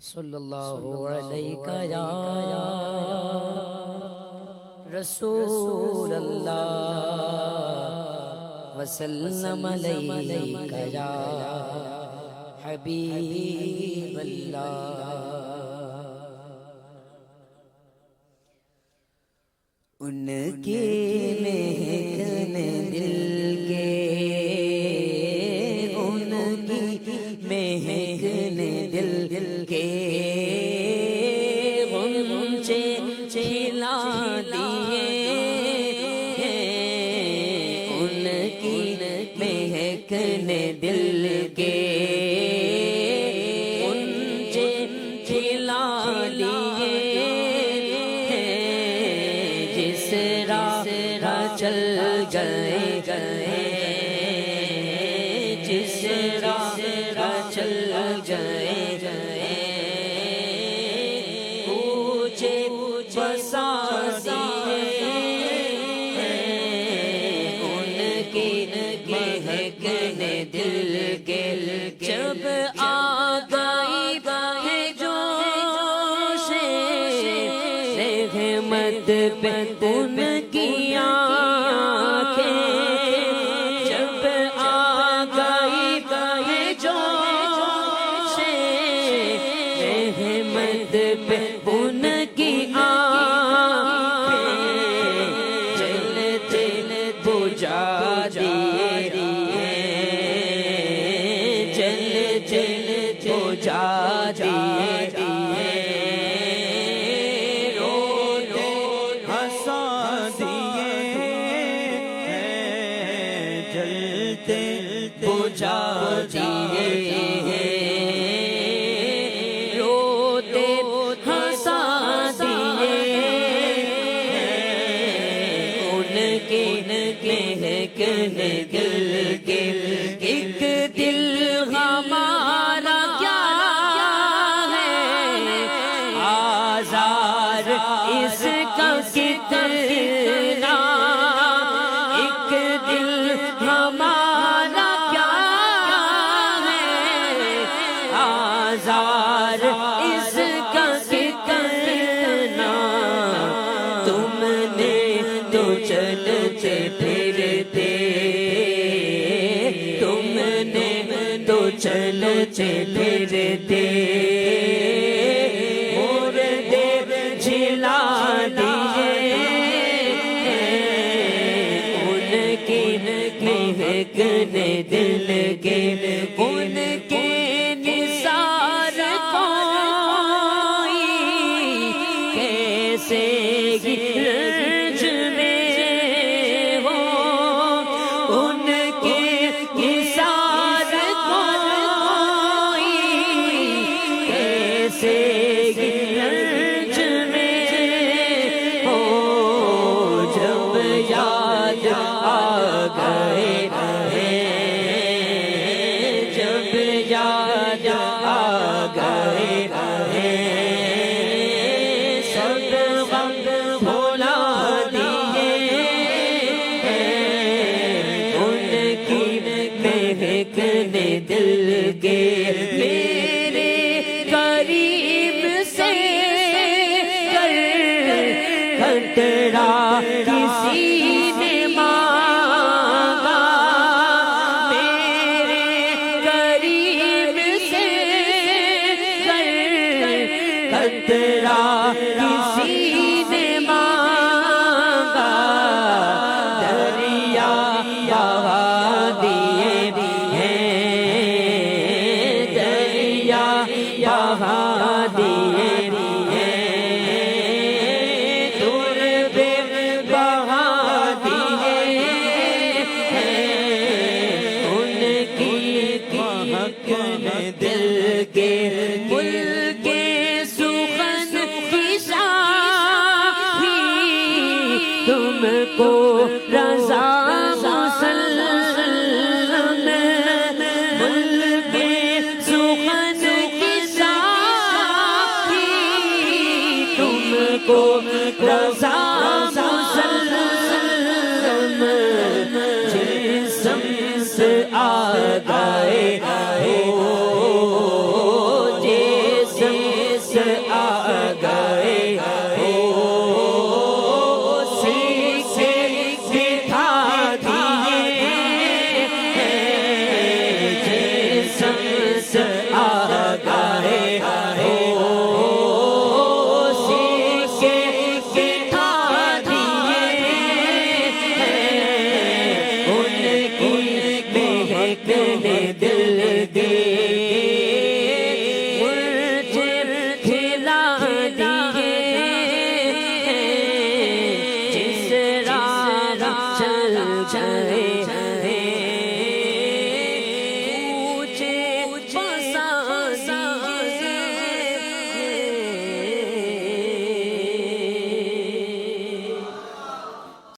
صلی اللہ علیہ یا رسول اللہ وسلم علیہ یا حبیب اللہ ان کی مہکن دل کے ان کی مہکن دل کے غنچے کھلا دیے ان کی مہکن دل کے غنچے کھلا دیے جس راہ چل گئے جس راہ چل گئے پوچھے بسا دیے ان کی مہکن دل کے جب آ گئی ہے جوش رحمت پہ ان کی آنکھیں جب آ گئی ہے جوش رحمت پہ ان کی آنکھیں جلتے بجھا دیے جلتے بجھا دیے بجھا دیے روتے ہنسا دیے ان کے مہکن دل کے ایک دل ہمارا کیا ہے آزار اس کا کتنا ایک دل ہمارا آزار اس کا کتنا تم نے تو چلتے پھرتے تم نے تو چلتے پھرتے مردے جلا دیے ان کی مہکن دل کے ان کے رنج میں ہو ان کے نثار کوئی کیسے رنج میں ہو جب یاد آ گئے جب یاد آ گئے مہکن دل کے میرے قریب سے خطرہ کسی نے مانگا میرے قریب سے خطرہ کسی نے مانگا دریا بہا دیے دریا بہا دیے دور بے بہا دیے ان کی مہکن دل کے مل کے سخن کی شاہی تم کو رضا کو رضا مسلم جسم سے آ گئے جسم آ گئے ہو سیکھ سکھا دیے جسم سے آ گئے ہو سیکھ سکھا دیے ان کی مہک نے دل دی